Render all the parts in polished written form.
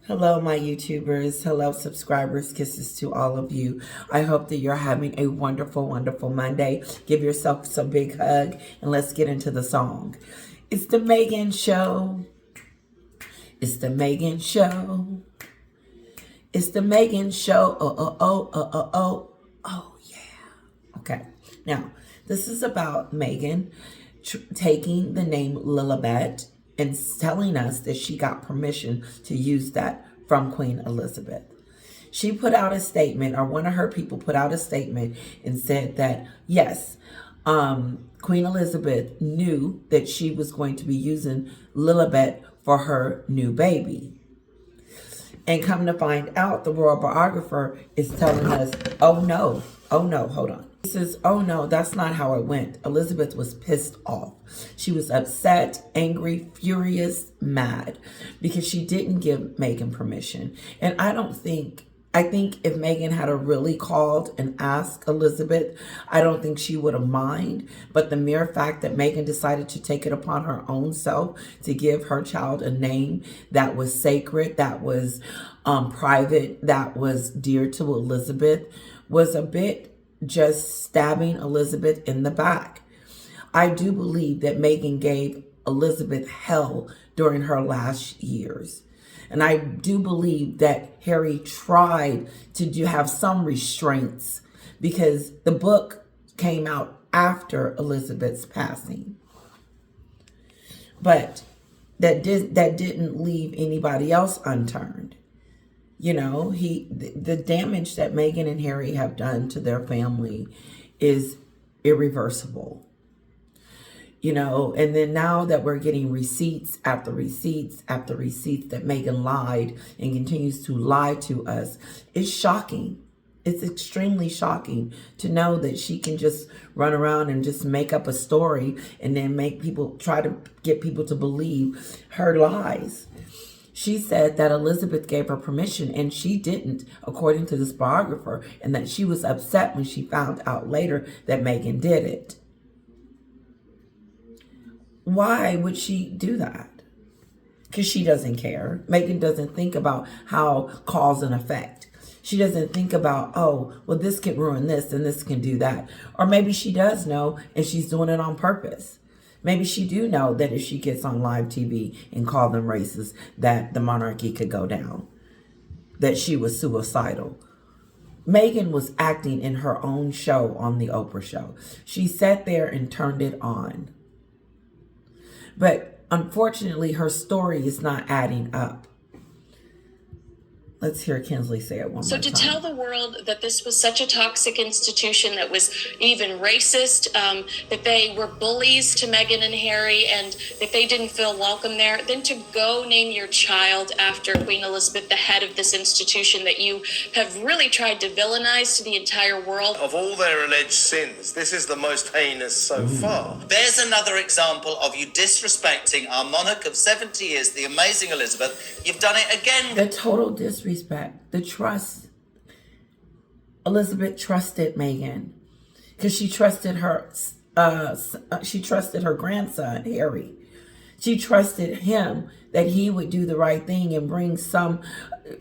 Hello, my YouTubers. Hello, subscribers. Kisses to all of you. I hope that you're having a wonderful, wonderful Monday. Give yourself a big hug and let's get into the song. It's the Meghan Show. It's the Meghan Show. It's the Meghan Show. Oh, yeah. Okay. Now, this is about Meghan taking the name Lilibet and telling us that she got permission to use that from Queen Elizabeth. She put out a statement, or one of her people put out a statement and said that, yes, Queen Elizabeth knew that she was going to be using Lilibet for her new baby. And come to find out, the royal biographer is telling us, oh no, hold on. He says, oh no, that's not how it went. Elizabeth was pissed off. She was upset, angry, furious, mad because she didn't give Meghan permission. And I think if Meghan had really called and asked Elizabeth, I don't think she would have minded. But the mere fact that Meghan decided to take it upon her own self to give her child a name that was sacred, that was private, that was dear to Elizabeth, was a bit just stabbing Elizabeth in the back. I do believe that Meghan gave Elizabeth hell during her last years. And I do believe that Harry tried to have some restraints because the book came out after Elizabeth's passing. But that didn't leave anybody else unturned. You know, the damage that Meghan and Harry have done to their family is irreversible. You know, and then now that we're getting receipts after receipts after receipts that Meghan lied and continues to lie to us, it's shocking. It's extremely shocking to know that she can just run around and just make up a story and then try to get people to believe her lies. She said that Elizabeth gave her permission and she didn't, according to this biographer, and that she was upset when she found out later that Meghan did it. Why would she do that? Because she doesn't care. Meghan doesn't think about how cause and effect. She doesn't think about, oh, well, this can ruin this and this can do that. Or maybe she does know and she's doing it on purpose. Maybe she do know that if she gets on live TV and call them racist, that the monarchy could go down, that she was suicidal. Meghan was acting in her own show on the Oprah show. She sat there and turned it on. But unfortunately, her story is not adding up. Let's hear Kinsley say it one more time. So to tell the world that this was such a toxic institution, that was even racist, that they were bullies to Meghan and Harry, and that they didn't feel welcome there, then to go name your child after Queen Elizabeth, the head of this institution that you have really tried to villainize to the entire world. Of all their alleged sins, this is the most heinous so far. There's another example of you disrespecting our monarch of 70 years, the amazing Elizabeth. You've done it again. The total disrespect, the trust. Elizabeth trusted Meghan because she trusted her. She trusted her grandson Harry. She trusted him that he would do the right thing and bring some,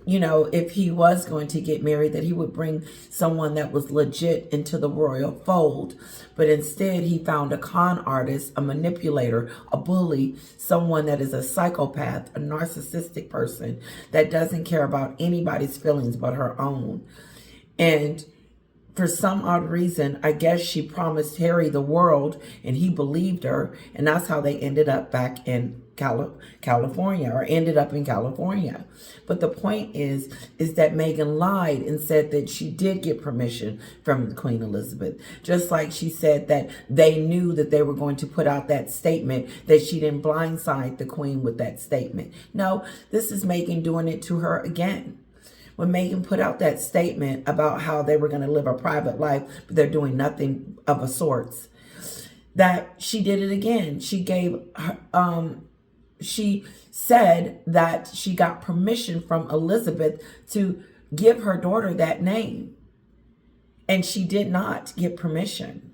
you know, if he was going to get married, that he would bring someone that was legit into the royal fold. But instead, he found a con artist, a manipulator, a bully, someone that is a psychopath, a narcissistic person that doesn't care about anybody's feelings but her own. And for some odd reason, I guess she promised Harry the world and he believed her. And that's how they ended up back in California, or ended up in California. But the point is that Meghan lied and said that she did get permission from Queen Elizabeth. Just like she said that they knew that they were going to put out that statement, that she didn't blindside the Queen with that statement. No, this is Meghan doing it to her again. When Meghan put out that statement about how they were going to live a private life, but they're doing nothing of a sorts, that she did it again. She said that she got permission from Elizabeth to give her daughter that name. And she did not get permission.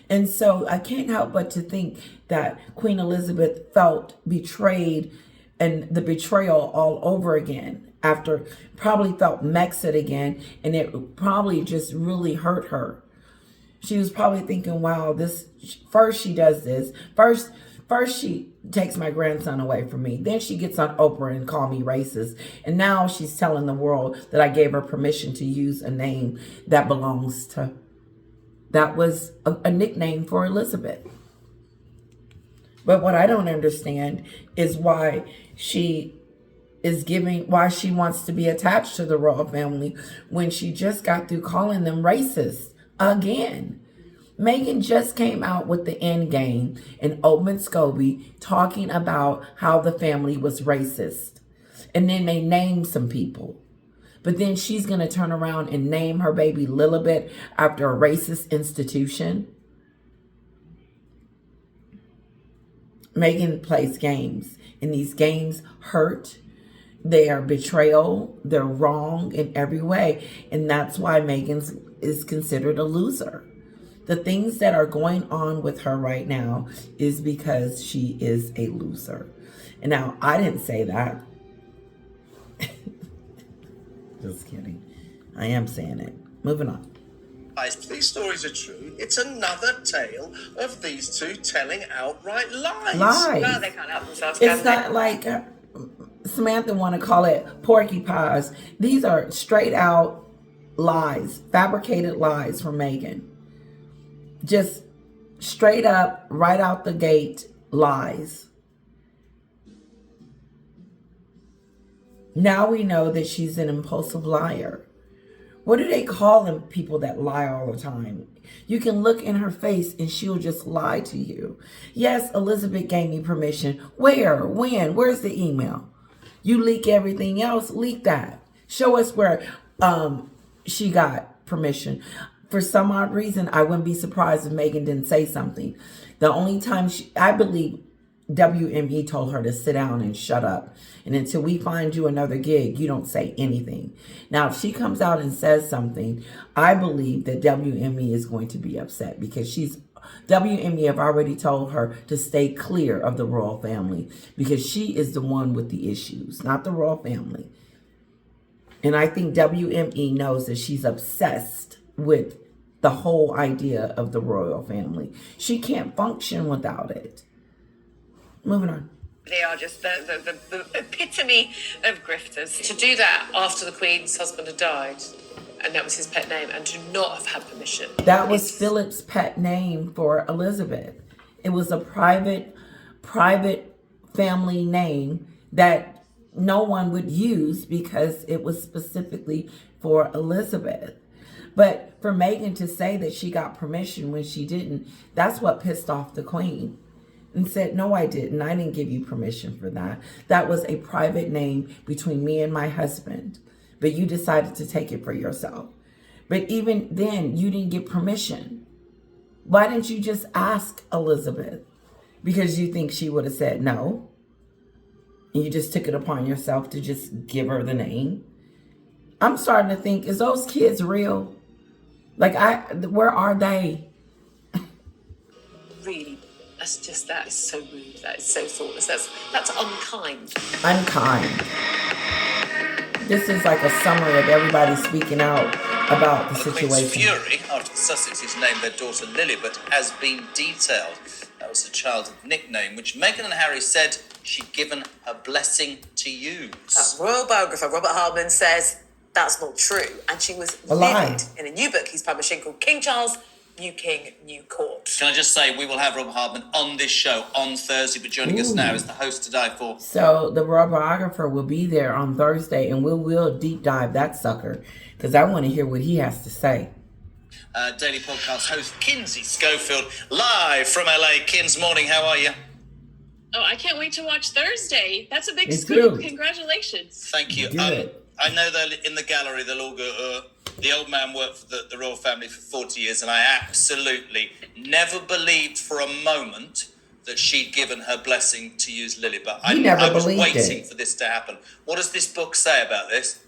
And so I can't help but to think that Queen Elizabeth felt betrayed and the betrayal all over again, after probably felt Mexit again, and it probably just really hurt her. She was probably thinking, wow, this, first she does this. First she takes my grandson away from me. Then she gets on Oprah and call me racist. And now she's telling the world that I gave her permission to use a name that belongs to, that was a nickname for Elizabeth. But what I don't understand is why she wants to be attached to the royal family when she just got through calling them racist again. Meghan just came out with the Endgame and Open Scobie talking about how the family was racist. And then they named some people. But then she's going to turn around and name her baby Lilibet after a racist institution. Meghan plays games, and these games hurt. They are betrayal. They're wrong in every way. And that's why Meghan is considered a loser. The things that are going on with her right now is because she is a loser. And now, I didn't say that. Just kidding. I am saying it. Moving on. These stories are true. It's another tale of these two telling outright lies. Lies. No, they can't help themselves. It's not like Samantha want to call it porky pies. These are straight out lies, fabricated lies from Meghan. Just straight up, right out the gate, lies. Now we know that she's an impulsive liar. What do they call them, people that lie all the time? You can look in her face and she'll just lie to you. Yes, Elizabeth gave me permission. Where? When? Where's the email? You leak everything else, leak that. Show us where she got permission. For some odd reason, I wouldn't be surprised if Meghan didn't say something. The only time I believe WME told her to sit down and shut up. And until we find you another gig, you don't say anything. Now, if she comes out and says something, I believe that WME is going to be upset because WME have already told her to stay clear of the royal family because she is the one with the issues, not the royal family. And I think WME knows that she's obsessed with the whole idea of the royal family. She can't function without it. Moving on. They are just the epitome of grifters. To do that after the Queen's husband had died, and that was his pet name, and to not have had permission. That was Philip's pet name for Elizabeth. It was a private family name that no one would use because it was specifically for Elizabeth. But for Meghan to say that she got permission when she didn't, that's what pissed off the Queen. And said, no, I didn't. I didn't give you permission for that. That was a private name between me and my husband. But you decided to take it for yourself. But even then, you didn't get permission. Why didn't you just ask Elizabeth? Because you think she would have said no. And you just took it upon yourself to just give her the name. I'm starting to think, is those kids real? Like, where are they? Really, that is so rude. That is so thoughtless. That's unkind. Unkind. This is like a summary of everybody speaking out about the situation. Queen's fury after the Sussexes named their daughter Lilibet has been detailed. That was the child's nickname, which Meghan and Harry said she'd given her blessing to use. Royal biographer Robert Hardman says that's not true, and she was livid in a new book he's publishing called King Charles, New King, New Court. Can I just say, we will have Robert Hardman on this show on Thursday, but joining us now is the host to die for. So the royal biographer will be there on Thursday, and we'll deep dive that sucker, because I want to hear what he has to say. Daily podcast host Kinsey Schofield, live from LA. Kins, morning, how are you? Oh, I can't wait to watch Thursday. That's a big It's scoop. good. Congratulations. Thank you. Good. I know they're in the gallery, they'll all go, the old man worked for the royal family for 40 years, and I absolutely never believed for a moment that she'd given her blessing to use Lilibet. I was waiting for this to happen. What does this book say about this?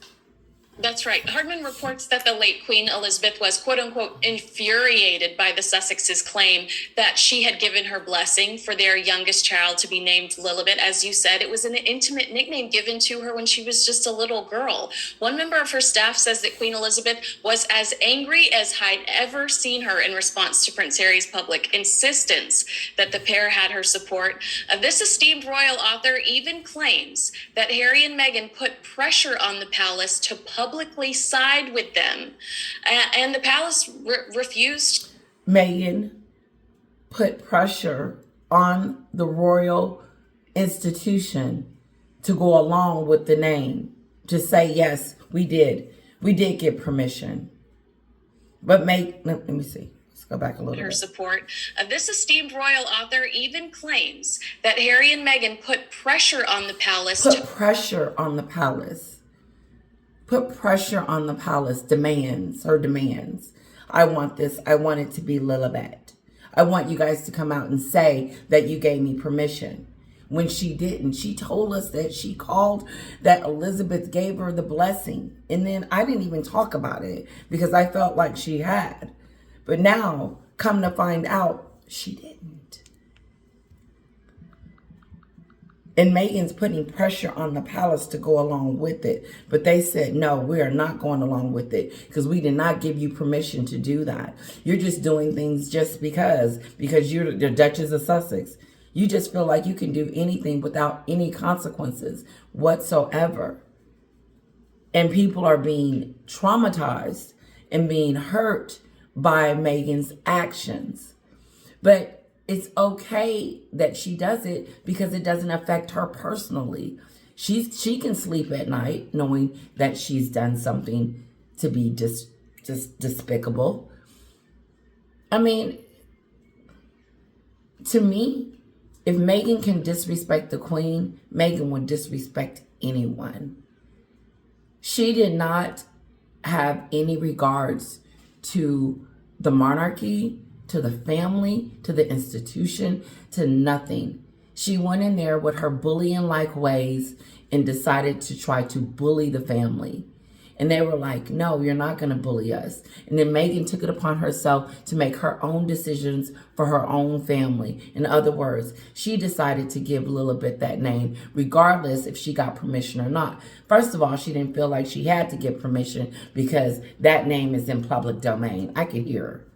That's right. Hardman reports that the late Queen Elizabeth was, quote unquote, infuriated by the Sussexes' claim that she had given her blessing for their youngest child to be named Lilibet. As you said, it was an intimate nickname given to her when she was just a little girl. One member of her staff says that Queen Elizabeth was as angry as I'd ever seen her in response to Prince Harry's public insistence that the pair had her support. This esteemed royal author even claims that Harry and Meghan put pressure on the palace to publicly side with them, and the palace refused. Meghan put pressure on the royal institution to go along with the name, to say, yes, we did get permission. But let me see. Let's go back a little her bit. Support. This esteemed royal author even claims that Harry and Meghan put pressure on the palace. Put pressure on the palace. Put pressure on the palace. Her demands. I want this. I want it to be Lilibet. I want you guys to come out and say that you gave me permission. When she didn't. She told us that she called, that Elizabeth gave her the blessing. And then I didn't even talk about it because I felt like she had. But now, come to find out, she didn't. And Meghan's putting pressure on the palace to go along with it. But they said, no, we are not going along with it because we did not give you permission to do that. You're just doing things just because you're the Duchess of Sussex. You just feel like you can do anything without any consequences whatsoever. And people are being traumatized and being hurt by Meghan's actions. But it's okay that she does it because it doesn't affect her personally. She can sleep at night knowing that she's done something to be just despicable. I mean, to me, if Meghan can disrespect the Queen, Meghan would disrespect anyone. She did not have any regards to the monarchy, to the family, to the institution, to nothing. She went in there with her bullying-like ways and decided to try to bully the family. And they were like, no, you're not going to bully us. And then Meghan took it upon herself to make her own decisions for her own family. In other words, she decided to give Lilibet that name, regardless if she got permission or not. First of all, she didn't feel like she had to get permission because that name is in public domain. I could hear her.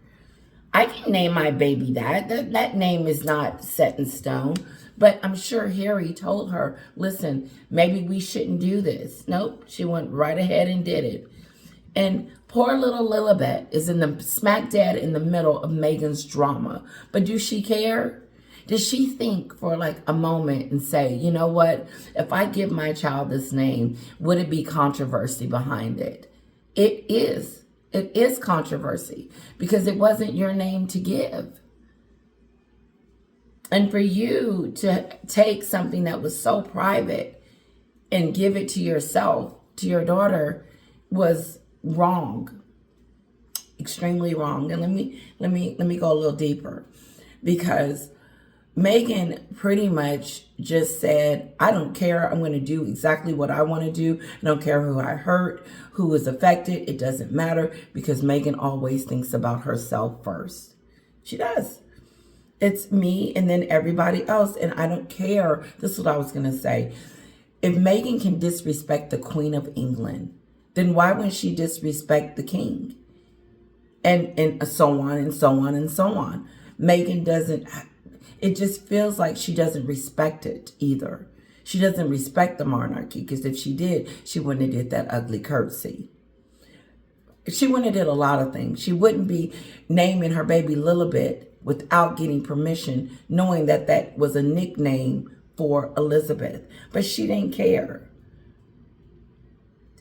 I can name my baby that. That name is not set in stone. But I'm sure Harry told her, listen, maybe we shouldn't do this. Nope, she went right ahead and did it. And poor little Lilibet is in the smack dab in the middle of Meghan's drama. But do she care? Does she think for like a moment and say, you know what? If I give my child this name, would it be controversy behind it? It is. It is controversy because it wasn't your name to give. And for you to take something that was so private and give it to yourself, to your daughter, was wrong. Extremely wrong. And let me go a little deeper, because Meghan pretty much just said, I don't care. I'm going to do exactly what I want to do. I don't care who I hurt, who is affected. It doesn't matter, because Meghan always thinks about herself first. She does. It's me and then everybody else. And I don't care. This is what I was going to say. If Meghan can disrespect the Queen of England, then why wouldn't she disrespect the King? And so on and so on and so on. Meghan doesn't, it just feels like she doesn't respect it either. She doesn't respect the monarchy, because if she did, she wouldn't have did that ugly curtsy. She wouldn't have did a lot of things. She wouldn't be naming her baby Lilibet without getting permission, knowing that that was a nickname for Elizabeth. But she didn't care.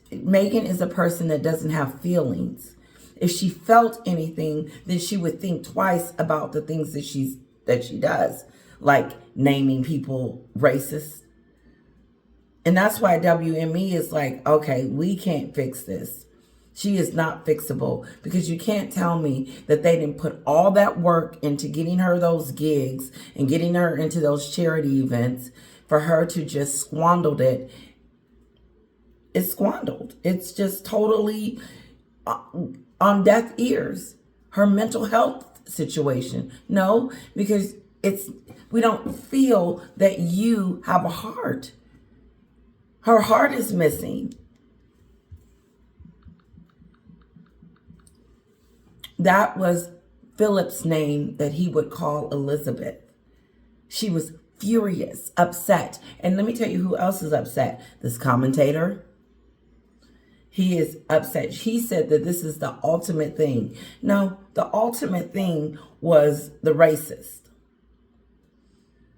Meghan is a person that doesn't have feelings. If she felt anything, then she would think twice about the things that she does, like naming people racist. And that's why WME is like, okay, we can't fix this. She is not fixable, because you can't tell me that they didn't put all that work into getting her those gigs and getting her into those charity events for her to just squander it. it's squandered. It's just totally on deaf ears. Her mental health situation. No, because we don't feel that you have a heart. Her heart is missing. That was Philip's name that he would call Elizabeth. She was furious, upset. And let me tell you who else is upset. This commentator. He is upset. He said that this is the ultimate thing. No, the ultimate thing was the racist.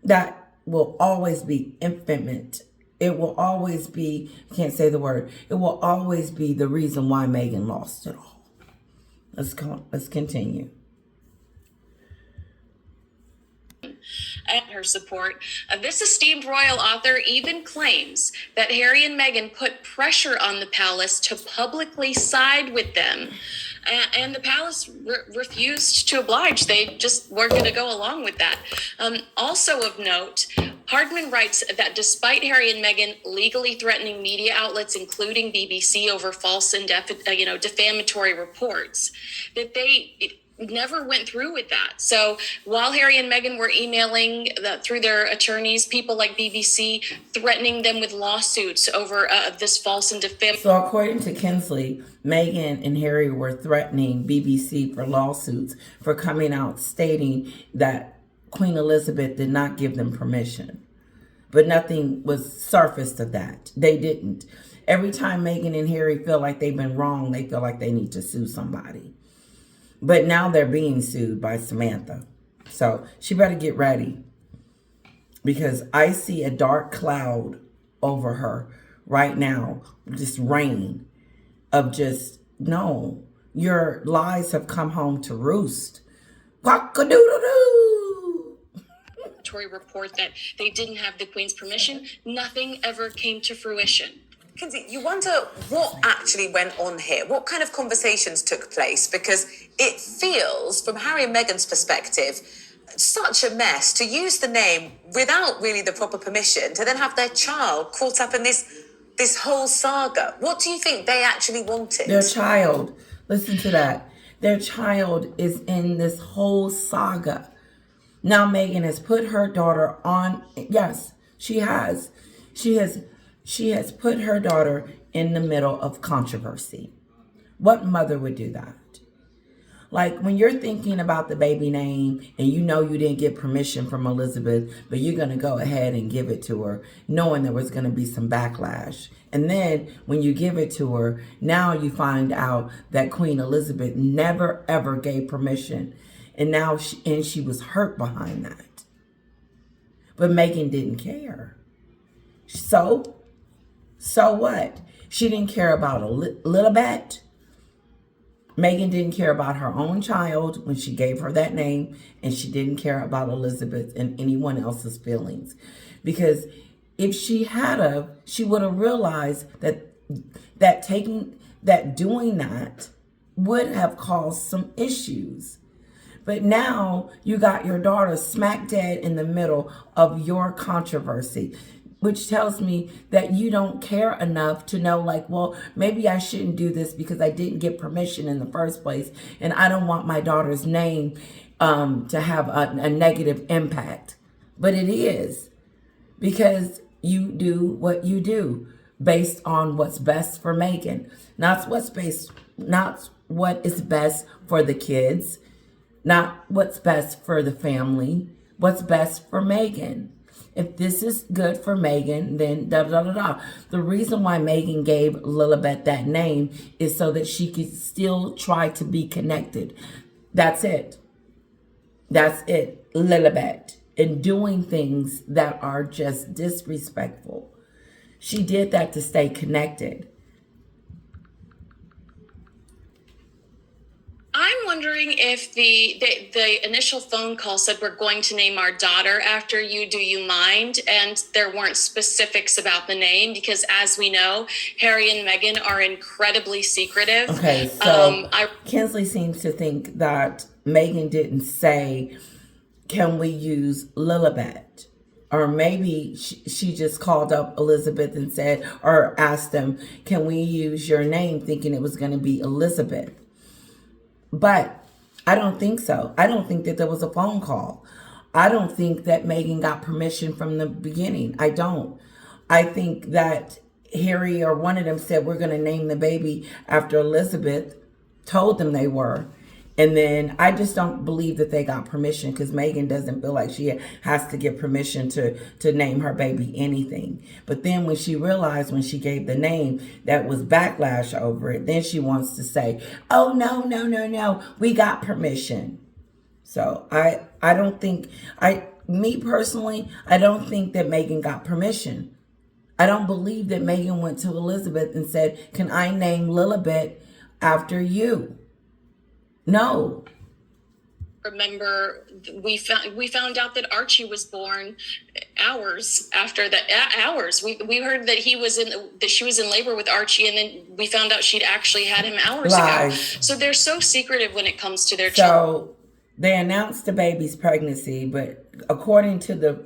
That will always be infamous. It will always be, I can't say the word, it will always be the reason why Meghan lost it all. Let's continue. And her support. This esteemed royal author even claims that Harry and Meghan put pressure on the palace to publicly side with them. And the palace refused to oblige. They just weren't going to go along with that. Also of note, Hardman writes that despite Harry and Meghan legally threatening media outlets, including BBC, over false and defamatory reports, that they never went through with that. So while Harry and Meghan were emailing through their attorneys, people like BBC threatening them with lawsuits over this false and defamatory. So according to Kinsley, Meghan and Harry were threatening BBC for lawsuits for coming out stating that Queen Elizabeth did not give them permission. But nothing was surfaced of that. They didn't. Every time Meghan and Harry feel like they've been wrong, they feel like they need to sue somebody. But now they're being sued by Samantha. So she better get ready. Because I see a dark cloud over her right now. Just rain of just, no. Your lies have come home to roost. Cock-a-doodle-doo. Report that they didn't have the Queen's permission. Nothing ever came to fruition. Kinsey, you wonder what actually went on here. What kind of conversations took place? Because it feels, from Harry and Meghan's perspective, such a mess to use the name without really the proper permission, to then have their child caught up in this whole saga. What do you think they actually wanted? Their child, listen to that. Their child is in this whole saga. Now Meghan has put her daughter on, yes, she has. She has put her daughter in the middle of controversy. What mother would do that? Like when you're thinking about the baby name and you know you didn't get permission from Elizabeth, but you're going to go ahead and give it to her, knowing there was going to be some backlash. And then when you give it to her, now you find out that Queen Elizabeth never ever gave permission. And now she was hurt behind that. But Meghan didn't care. So what? She didn't care about Lilibet. Meghan didn't care about her own child when she gave her that name, and she didn't care about Elizabeth and anyone else's feelings. Because if she had she would have realized that doing that would have caused some issues. But now you got your daughter smack dead in the middle of your controversy, which tells me that you don't care enough to know, like, well, maybe I shouldn't do this because I didn't get permission in the first place. And I don't want my daughter's name to have a negative impact. But it is, because you do what you do based on what's best for Meghan. Not what is best for the kids, not what's best for the family, what's best for Meghan. If this is good for Meghan, then da-da-da-da-da. The reason why Meghan gave Lilibet that name is so that she could still try to be connected. That's it. That's it. Lilibet. And doing things that are just disrespectful. She did that to stay connected. I'm wondering if the initial phone call said, we're going to name our daughter after you, do you mind? And there weren't specifics about the name, because as we know, Harry and Meghan are incredibly secretive. Okay, so Kinsley seems to think that Meghan didn't say, can we use Lilibet? Or maybe she just called up Elizabeth and said, or asked them, can we use your name, thinking it was going to be Elizabeth. But I don't think so. I don't think that there was a phone call. I don't think that Meghan got permission from the beginning. I don't. I think that Harry or one of them said, we're going to name the baby after Elizabeth, told them they were. And then I just don't believe that they got permission, because Meghan doesn't feel like she has to get permission to name her baby anything. But then when she realized, when she gave the name, that was backlash over it, then she wants to say, oh, no, we got permission. So I don't think, me personally, I don't think that Meghan got permission. I don't believe that Meghan went to Elizabeth and said, can I name Lilibet after you? No. Remember, we found out that Archie was born hours after that. Hours. We heard that she was in labor with Archie, and then we found out she'd actually had him hours ago. So they're so secretive when it comes to their children. So they announced the baby's pregnancy, but according to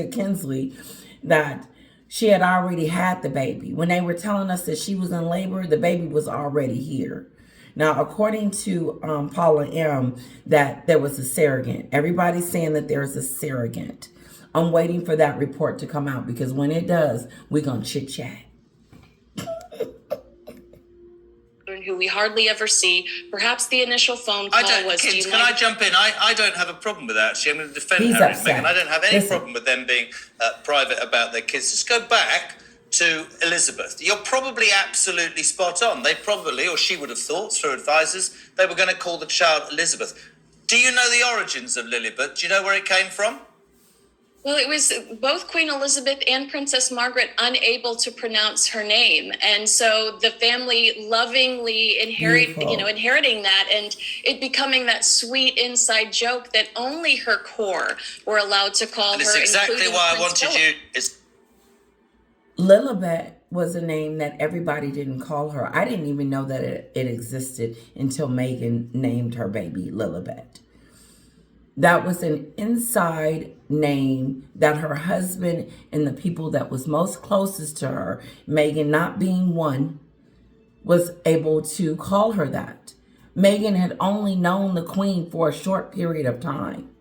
Kinsley, that she had already had the baby. When they were telling us that she was in labor, the baby was already here. Now, according to Paula M., that there was a surrogate. Everybody's saying that there's a surrogate. I'm waiting for that report to come out, because when it does, we're going to chit-chat. Who we hardly ever see. Perhaps the initial phone call was... Kids, can I jump in? I don't have a problem with that, actually. I'm going to defend Harry and Meghan. I don't have any problem with them being private about their kids. Just go back to Elizabeth. You're probably absolutely spot on. They probably, or she would have thought through advisors, they were going to call the child Elizabeth. Do you know the origins of Lilibet? Do you know where it came from? Well, it was both Queen Elizabeth and Princess Margaret unable to pronounce her name. And so the family lovingly inheriting that, and it becoming that sweet inside joke that only her core were allowed to call her. It's exactly why I wanted you... Lilibet was a name that everybody didn't call her. I didn't even know that it existed until Meghan named her baby Lilibet. That was an inside name that her husband and the people that was most closest to her, Meghan not being one, was able to call her that. Meghan had only known the Queen for a short period of time.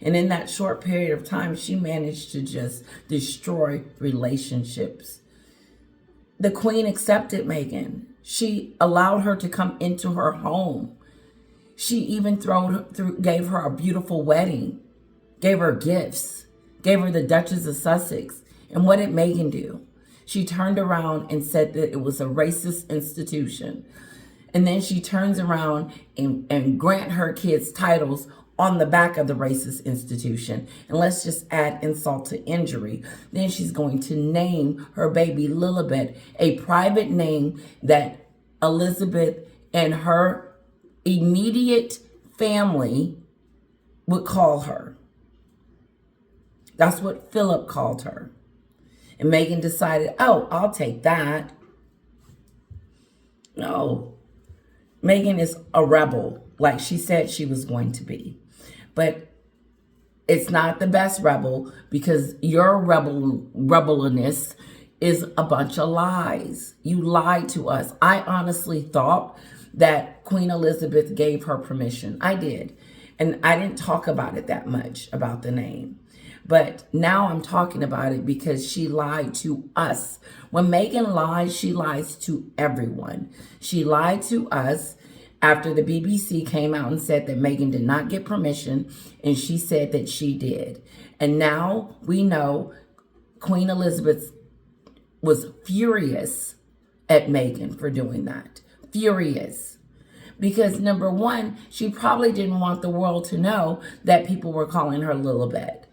And in that short period of time, she managed to just destroy relationships. The Queen accepted Meghan. She allowed her to come into her home. She even gave her a beautiful wedding, gave her gifts, gave her the Duchess of Sussex. And what did Meghan do? She turned around and said that it was a racist institution. And then she turns around and grant her kids titles on the back of the racist institution. And let's just add insult to injury. Then she's going to name her baby Lilibet, a private name that Elizabeth and her immediate family would call her. That's what Philip called her. And Meghan decided, oh, I'll take that. No. Meghan is a rebel, like she said she was going to be. But it's not the best rebel, because your rebelness is a bunch of lies. You lied to us. I honestly thought that Queen Elizabeth gave her permission. I did. And I didn't talk about it that much, about the name. But now I'm talking about it because she lied to us. When Meghan lies, she lies to everyone. She lied to us after the BBC came out and said that Meghan did not get permission, and she said that she did. And now we know Queen Elizabeth was furious at Meghan for doing that. Furious. Because number one, she probably didn't want the world to know that people were calling her Lilibet.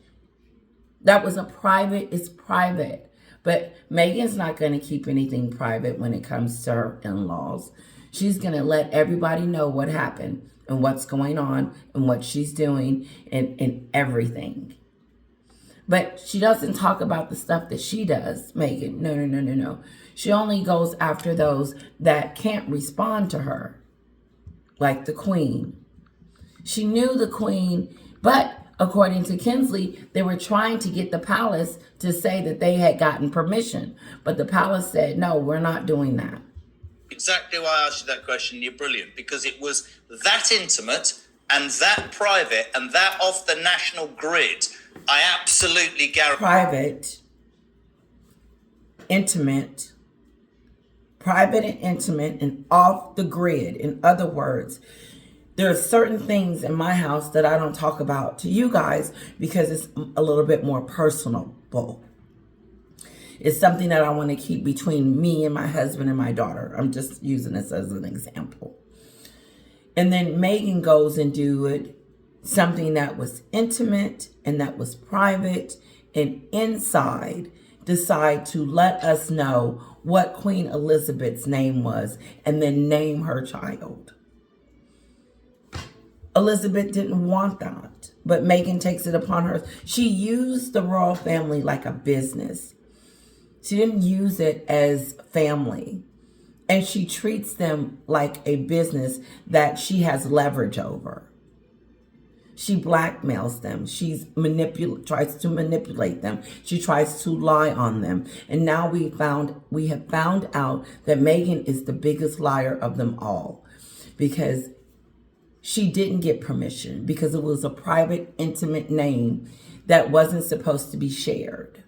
That was it's private. But Meghan's not going to keep anything private when it comes to her in-laws. She's going to let everybody know what happened and what's going on and what she's doing and everything. But she doesn't talk about the stuff that she does, Meghan. No. She only goes after those that can't respond to her, like the Queen. She knew the Queen, but According to Kinsley, they were trying to get the palace to say that they had gotten permission, but the palace said, no, we're not doing that. Exactly why I asked you that question. You're brilliant, because it was that intimate and that private and that off the national grid. I absolutely guarantee. Private and intimate and off the grid. In other words, there are certain things in my house that I don't talk about to you guys because it's a little bit more personable. It's something that I want to keep between me and my husband and my daughter. I'm just using this as an example. And then Meghan goes and do it, something that was intimate and that was private, and inside decide to let us know what Queen Elizabeth's name was and then name her child. Elizabeth didn't want that, but Meghan takes it upon her. She used the royal family like a business. She didn't use it as family. And she treats them like a business that she has leverage over. She blackmails them. She tries to manipulate them. She tries to lie on them. And now we have found out that Meghan is the biggest liar of them all, because she didn't get permission, because it was a private, intimate name that wasn't supposed to be shared.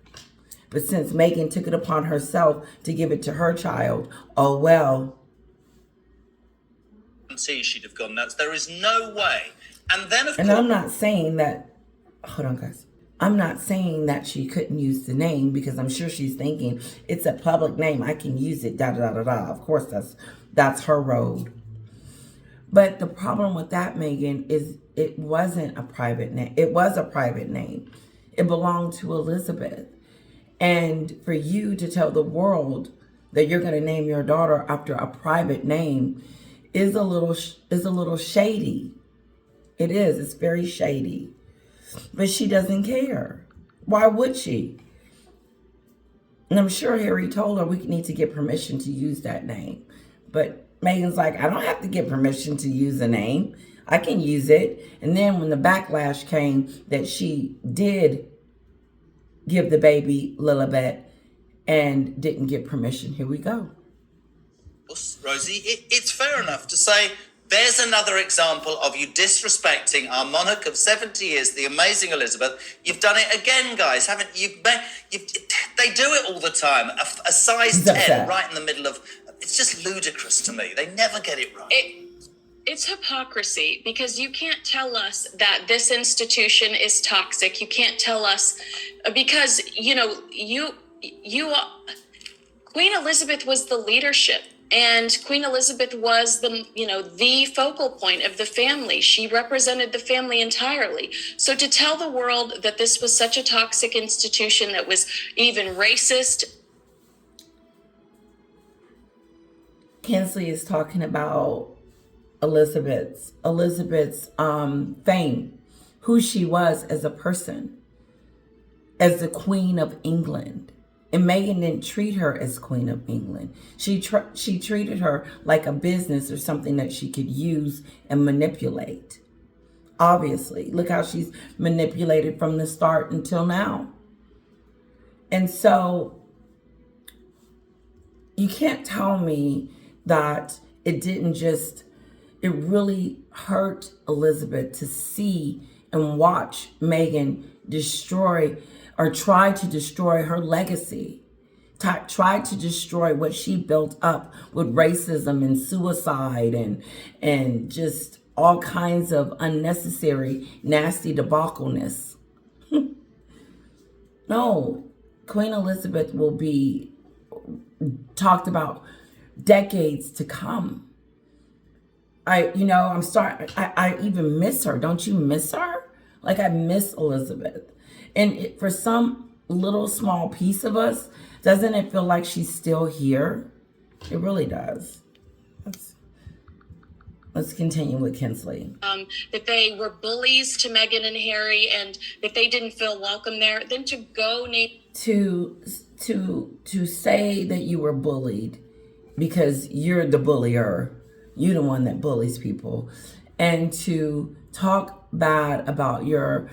But since Meghan took it upon herself to give it to her child, oh well. See, she'd have gone nuts. There is no way. And then, of and course, I'm not saying that. Hold on, guys. I'm not saying that she couldn't use the name, because I'm sure she's thinking it's a public name. I can use it. Da da da da. Of course, that's her road. But the problem with that, Meghan, is it wasn't a private name. It was a private name. It belonged to Elizabeth. And for you to tell the world that you're going to name your daughter after a private name is a little shady. It is. It's very shady. But she doesn't care. Why would she? And I'm sure Harry told her we need to get permission to use that name. But Meghan's like, I don't have to get permission to use a name. I can use it. And then when the backlash came that she did give the baby Lilibet and didn't get permission, here we go. Rosie, it's fair enough to say there's another example of you disrespecting our monarch of 70 years, the amazing Elizabeth. You've done it again, guys, haven't you? They do it all the time. A size 10 right in the middle of... It's just ludicrous to me. They never get it right. It's hypocrisy, because you can't tell us that this institution is toxic. You can't tell us, because, Queen Elizabeth was the leadership, and Queen Elizabeth was the focal point of the family. She represented the family entirely. So to tell the world that this was such a toxic institution that was even racist. Kinsley is talking about Elizabeth's fame, who she was as a person, as the Queen of England. And Meghan didn't treat her as Queen of England. She treated her like a business or something that she could use and manipulate. Obviously, look how she's manipulated from the start until now. And so you can't tell me that it really hurt Elizabeth to see and watch Meghan destroy or try to destroy her legacy, try to destroy what she built up with racism and suicide and just all kinds of unnecessary, nasty debacleness. No, Queen Elizabeth will be talked about decades to come. I even miss her. Don't you miss her? Like, I miss Elizabeth. And for some little small piece of us, doesn't it feel like she's still here? It really does. Let's continue with Kinsley. That they were bullies to Meghan and Harry, and that they didn't feel welcome there. Then to go name... To say that you were bullied because you're the bullier. You're the one that bullies people. and to talk bad about your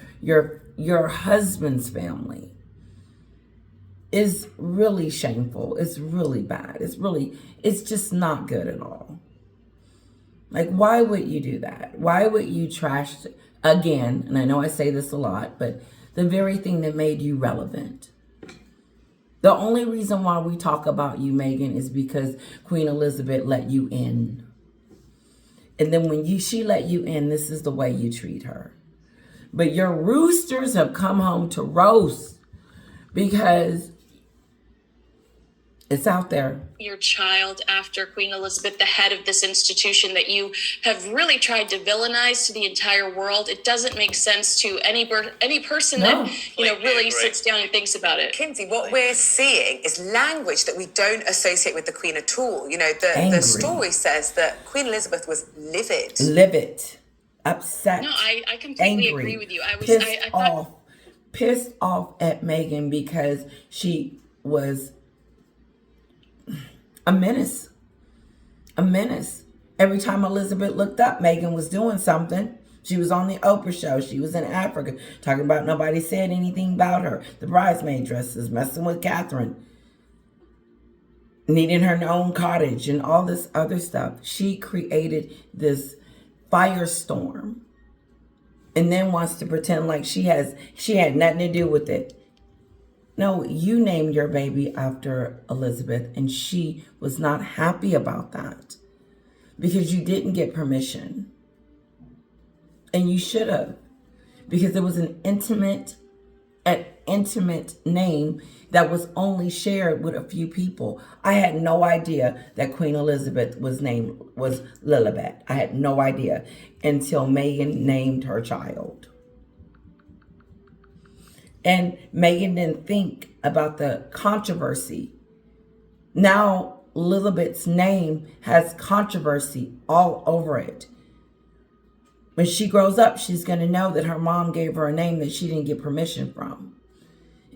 husband's family is really shameful. It's really bad. It's just not good at all. Like, why would you do that? Why would you trash, again, and I know I say this a lot, but the very thing that made you relevant? The only reason why we talk about you, Meghan, is because Queen Elizabeth let you in. And then when she let you in, this is the way you treat her. But your roosters have come home to roast because it's out there. Your child after Queen Elizabeth, the head of this institution that you have really tried to villainize to the entire world. It doesn't make sense to any person that really sits down and thinks about it. Kinsey, what we're seeing is language that we don't associate with the Queen at all. The story says that Queen Elizabeth was livid, upset. No, I completely agree with you. I was pissed off at Meghan because she was a menace. Every time Elizabeth looked up, Meghan was doing something. She was on the Oprah show. She was in Africa talking about nobody said anything about her. The bridesmaid dresses, messing with Catherine, needing her own cottage and all this other stuff. She created this firestorm and then wants to pretend like she had nothing to do with it. No, you named your baby after Elizabeth, and she was not happy about that because you didn't get permission. And you should have, because it was an intimate name that was only shared with a few people. I had no idea that Queen Elizabeth was Lilibet. I had no idea until Meghan named her child. And Meghan didn't think about the controversy. Now Lilibet's name has controversy all over it. When she grows up, she's going to know that her mom gave her a name that she didn't get permission from.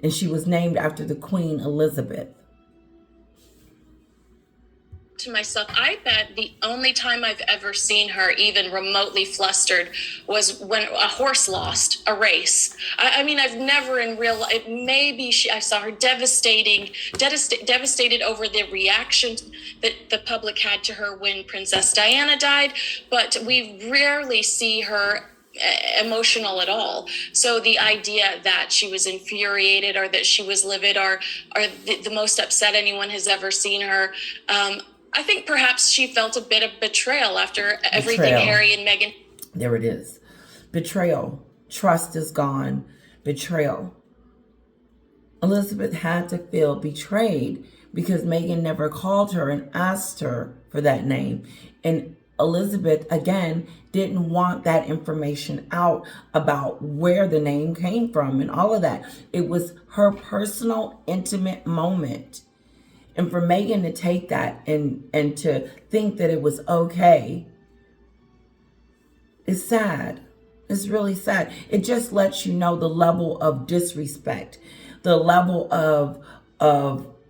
And she was named after the Queen Elizabeth. To myself, I bet the only time I've ever seen her even remotely flustered was when a horse lost a race. I've never in real life, maybe I saw her devastated over the reaction that the public had to her when Princess Diana died, but we rarely see her emotional at all. So the idea that she was infuriated or that she was livid or the most upset anyone has ever seen her, I think perhaps she felt a bit of betrayal after everything Harry and Meghan. There it is. Betrayal. Trust is gone. Betrayal. Elizabeth had to feel betrayed because Meghan never called her and asked her for that name. And Elizabeth, again, didn't want that information out about where the name came from and all of that. It was her personal, intimate moment. And for Meghan to take that and to think that it was okay is sad. It's really sad. It just lets you know the level of disrespect, the level of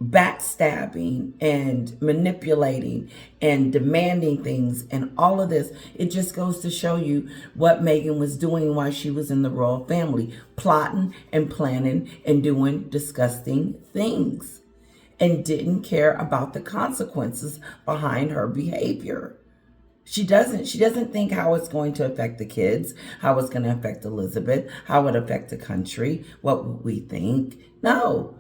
backstabbing and manipulating and demanding things and all of this. It just goes to show you what Meghan was doing while she was in the royal family, plotting and planning and doing disgusting things, and didn't care about the consequences behind her behavior. She doesn't think how it's going to affect the kids, how it's going to affect Elizabeth, how it affect the country, what we think. No,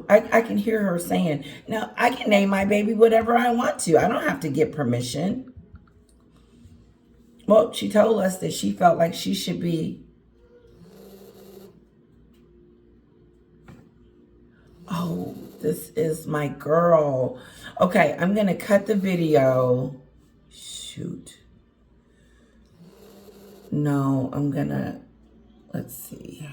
I can hear her saying, no, I can name my baby whatever I want to. I don't have to get permission. Well, she told us that she felt like she should be. Oh, this is my girl. Okay, I'm going to cut the video. Shoot. No, I'm going to, let's see.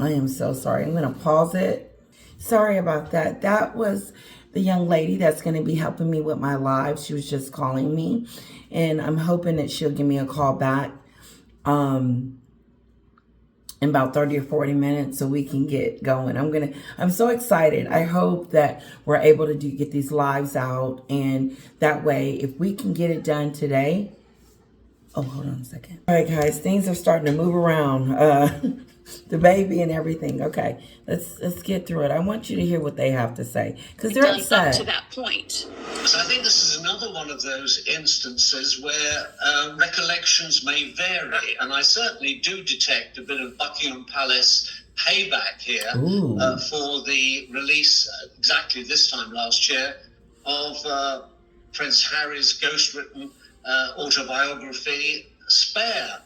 I am so sorry. I'm going to pause it. Sorry about that. That was the young lady that's going to be helping me with my live. She was just calling me, and I'm hoping that she'll give me a call back. in about 30 or 40 minutes so we can get going. I'm so excited. I hope that we're able to get these lives out, and that way, if we can get it done today. Oh, hold on a second. All right, guys, things are starting to move around. The baby and everything. Okay, let's get through it. I want you to hear what they have to say, because they're upset. Up to that point. So I think this is another one of those instances where recollections may vary, and I certainly do detect a bit of Buckingham Palace payback here for the release exactly this time last year of Prince Harry's ghost-written autobiography, Spare.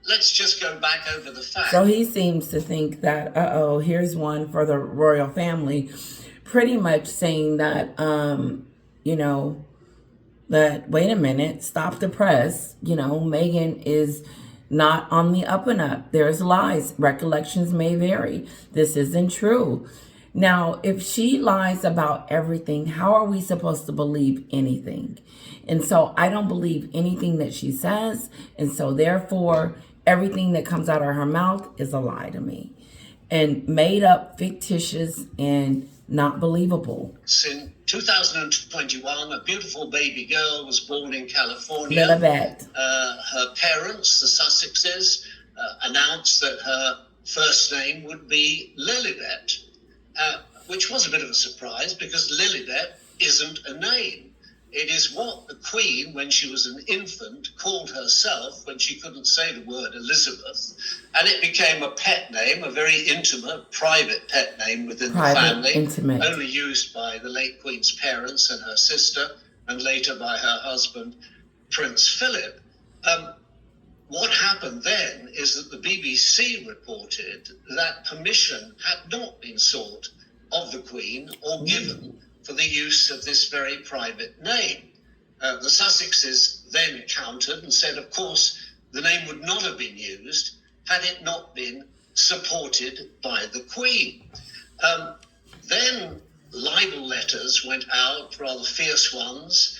Let's just go back over the facts. So he seems to think that, here's one for the royal family, pretty much saying that, that, wait a minute, stop the press. Meghan is not on the up and up. There's lies. Recollections may vary. This isn't true. Now, if she lies about everything, how are we supposed to believe anything? And so I don't believe anything that she says. And so therefore, everything that comes out of her mouth is a lie to me, and made up, fictitious, and not believable. In 2021, a beautiful baby girl was born in California. Lilibet. Her parents, the Sussexes, announced that her first name would be Lilibet, which was a bit of a surprise because Lilibet isn't a name. It is what the Queen, when she was an infant, called herself when she couldn't say the word Elizabeth. And it became a pet name, a very intimate, private pet name within the family. Intimate. Only used by the late Queen's parents and her sister, and later by her husband, Prince Philip. What happened then is that the BBC reported that permission had not been sought of the Queen or given for the use of this very private name. The Sussexes then countered and said, of course, the name would not have been used had it not been supported by the Queen. Then libel letters went out, rather fierce ones,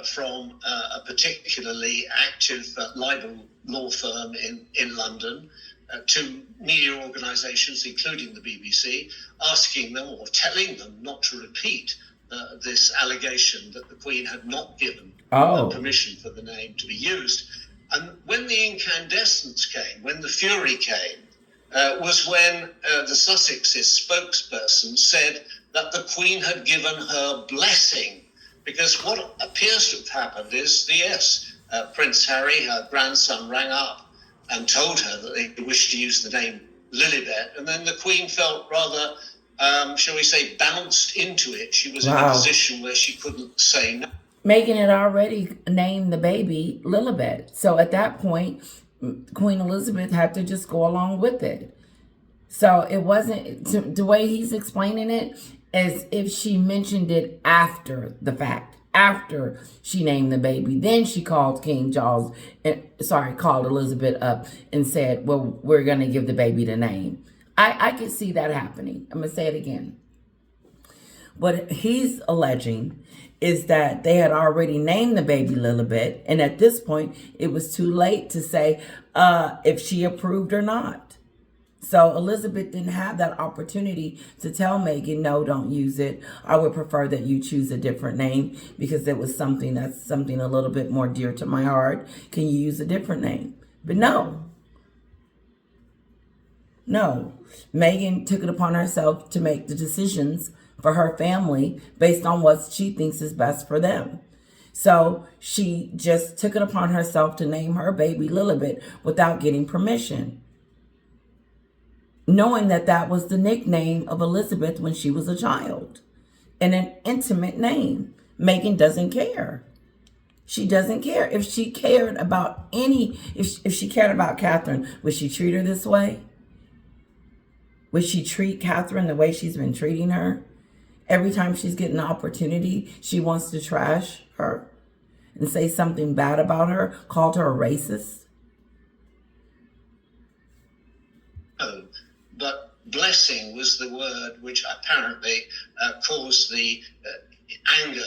from a particularly active libel law firm in London, to media organisations, including the BBC, asking them or telling them not to repeat this allegation that the Queen had not given permission for the name to be used. And when the incandescence came, when the fury came, was when the Sussexes spokesperson said that the Queen had given her blessing. Because what appears to have happened is, Prince Harry, her grandson, rang up and told her that they wished to use the name Lilibet, and then the Queen felt rather, shall we say, bounced into it. She was in a position where she couldn't say no. Meghan had already named the baby Lilibet. So at that point, Queen Elizabeth had to just go along with it. So it wasn't, the way he's explaining it, as if she mentioned it after the fact. After she named the baby, then she called called Elizabeth up and said, well, we're going to give the baby the name. I could see that happening. I'm going to say it again. What he's alleging is that they had already named the baby Lilibet, and at this point, it was too late to say if she approved or not. So Elizabeth didn't have that opportunity to tell Meghan, no, don't use it. I would prefer that you choose a different name because it was something a little bit more dear to my heart. Can you use a different name? But no. Meghan took it upon herself to make the decisions for her family based on what she thinks is best for them. So she just took it upon herself to name her baby Lilibet without getting permission, knowing that that was the nickname of Elizabeth when she was a child, and an intimate name. Meghan doesn't care. She doesn't care. If she cared about if she cared about Catherine, would she treat her this way? Would she treat Catherine the way she's been treating her? Every time she's getting an opportunity, she wants to trash her and say something bad about her, called her a racist. But blessing was the word which apparently caused the anger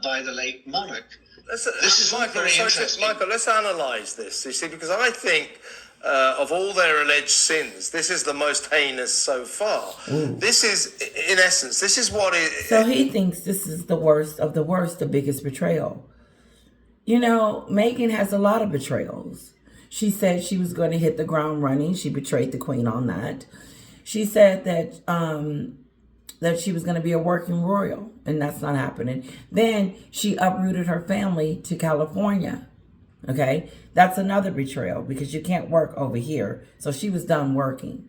by the late monarch. This is Michael, very interesting. Michael, let's analyse this, you see, because I think of all their alleged sins, this is the most heinous so far. Ooh. This is, in essence, this is what it... So he thinks this is the worst of the worst, the biggest betrayal. You know, Meghan has a lot of betrayals. She said she was going to hit the ground running. She betrayed the Queen on that. She said that that she was going to be a working royal, and that's not happening. Then she uprooted her family to California. Okay, that's another betrayal because you can't work over here. So she was done working.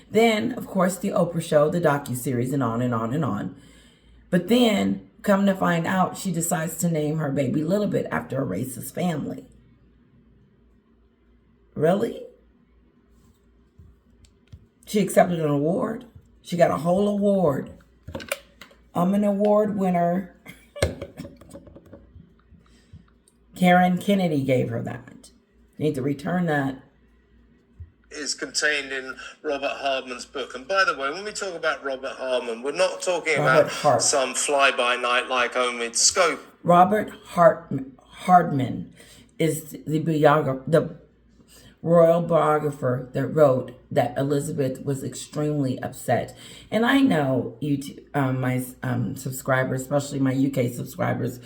Then, of course, the Oprah show, the docuseries, and on and on and on. But then, come to find out, she decides to name her baby Lilibet after a racist family. Really? She accepted an award. She got a whole award. I'm an award winner. Karen Kennedy gave her that. You need to return that. Is contained in Robert Hardman's book. And by the way, when we talk about Robert Hardman, we're not talking about some fly-by-night like Omid Scope. Robert Hardman is the royal biographer that wrote that Elizabeth was extremely upset. And I know you, my subscribers, especially my UK subscribers,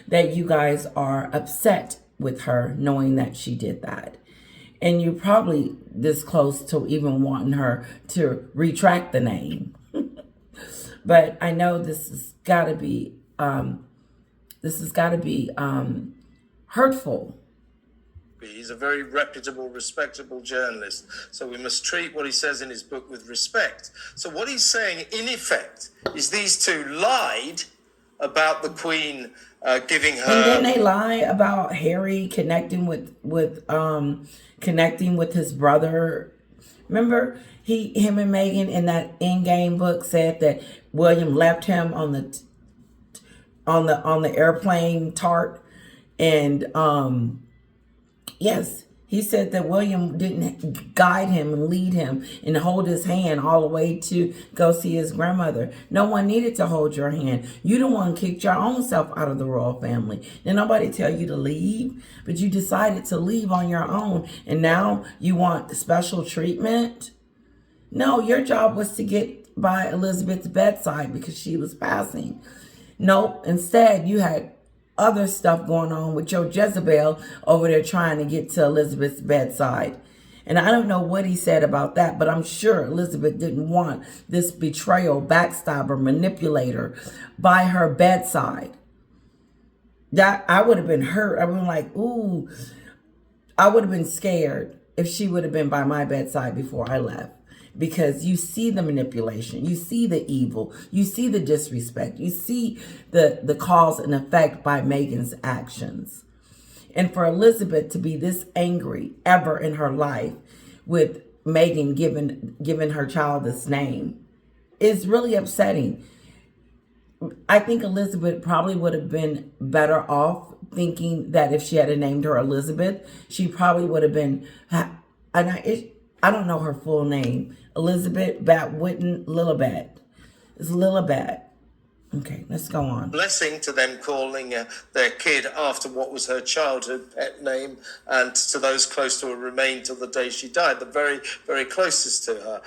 that you guys are upset with her knowing that she did that. And you're probably this close to even wanting her to retract the name. But I know this has got to be hurtful. He's a very reputable, respectable journalist. So we must treat what he says in his book with respect. So what he's saying, in effect, is these two lied about the Queen giving her... And then they lie about Harry connecting with his brother. Remember, him and Meghan in that Endgame book said that William left him on the airplane tart, and yes, he said that William didn't guide him and lead him and hold his hand all the way to go see his grandmother. No one needed to hold your hand. You the one kicked your own self out of the royal family. Did nobody tell you to leave? But you decided to leave on your own, and now you want special treatment? No, your job was to get by Elizabeth's bedside because she was passing. Nope, instead you had other stuff going on with your Jezebel over there trying to get to Elizabeth's bedside. And I don't know what he said about that, but I'm sure Elizabeth didn't want this betrayal, backstabber, manipulator by her bedside. That I would have been hurt. I would have been like, ooh, I would have been scared if she would have been by my bedside before I left. Because you see the manipulation, you see the evil, you see the disrespect, you see the cause and effect by Meghan's actions. And for Elizabeth to be this angry ever in her life with Meghan giving her child this name is really upsetting. I think Elizabeth probably would have been better off thinking that if she had named her Elizabeth, she probably would have been, and I don't know her full name. Elizabeth Batwitten Lilibet. It's Lilibet. Okay, let's go on. Blessing to them calling their kid after what was her childhood pet name, and to those close to her remained till the day she died, the very, very closest to her.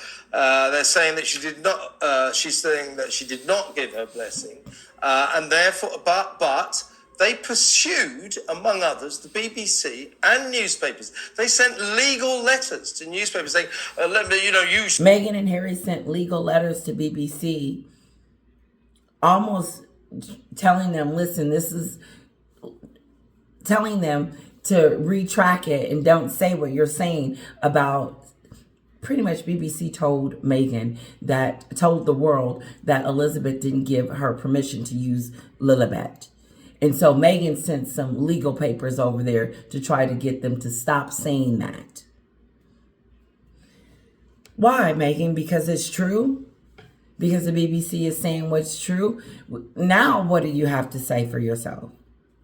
They're saying that she did not. She's saying that she did not give her blessing, and therefore, but they pursued, among others, the BBC and newspapers. They sent legal letters to newspapers saying, Meghan and Harry sent legal letters to BBC, almost telling them, listen, this is telling them to retrack it and don't say what you're saying about. Pretty much BBC told told the world that Elizabeth didn't give her permission to use Lilibet. And so Meghan sent some legal papers over there to try to get them to stop saying that. Why, Meghan? Because it's true? Because the BBC is saying what's true? Now, what do you have to say for yourself?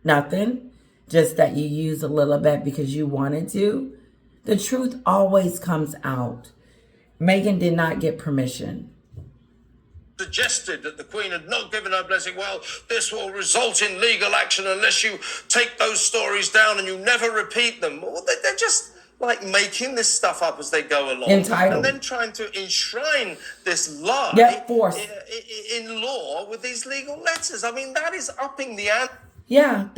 Nothing? Just that you use a Lilibet because you wanted to? The truth always comes out. Meghan did not get permission. suggested that the Queen had not given her blessing. Well, this will result in legal action unless you take those stories down and you never repeat them. Well, they're just like making this stuff up as they go along. Entitled. And then trying to enshrine this lie in law with these legal letters. I mean, that is upping the ante. Yeah,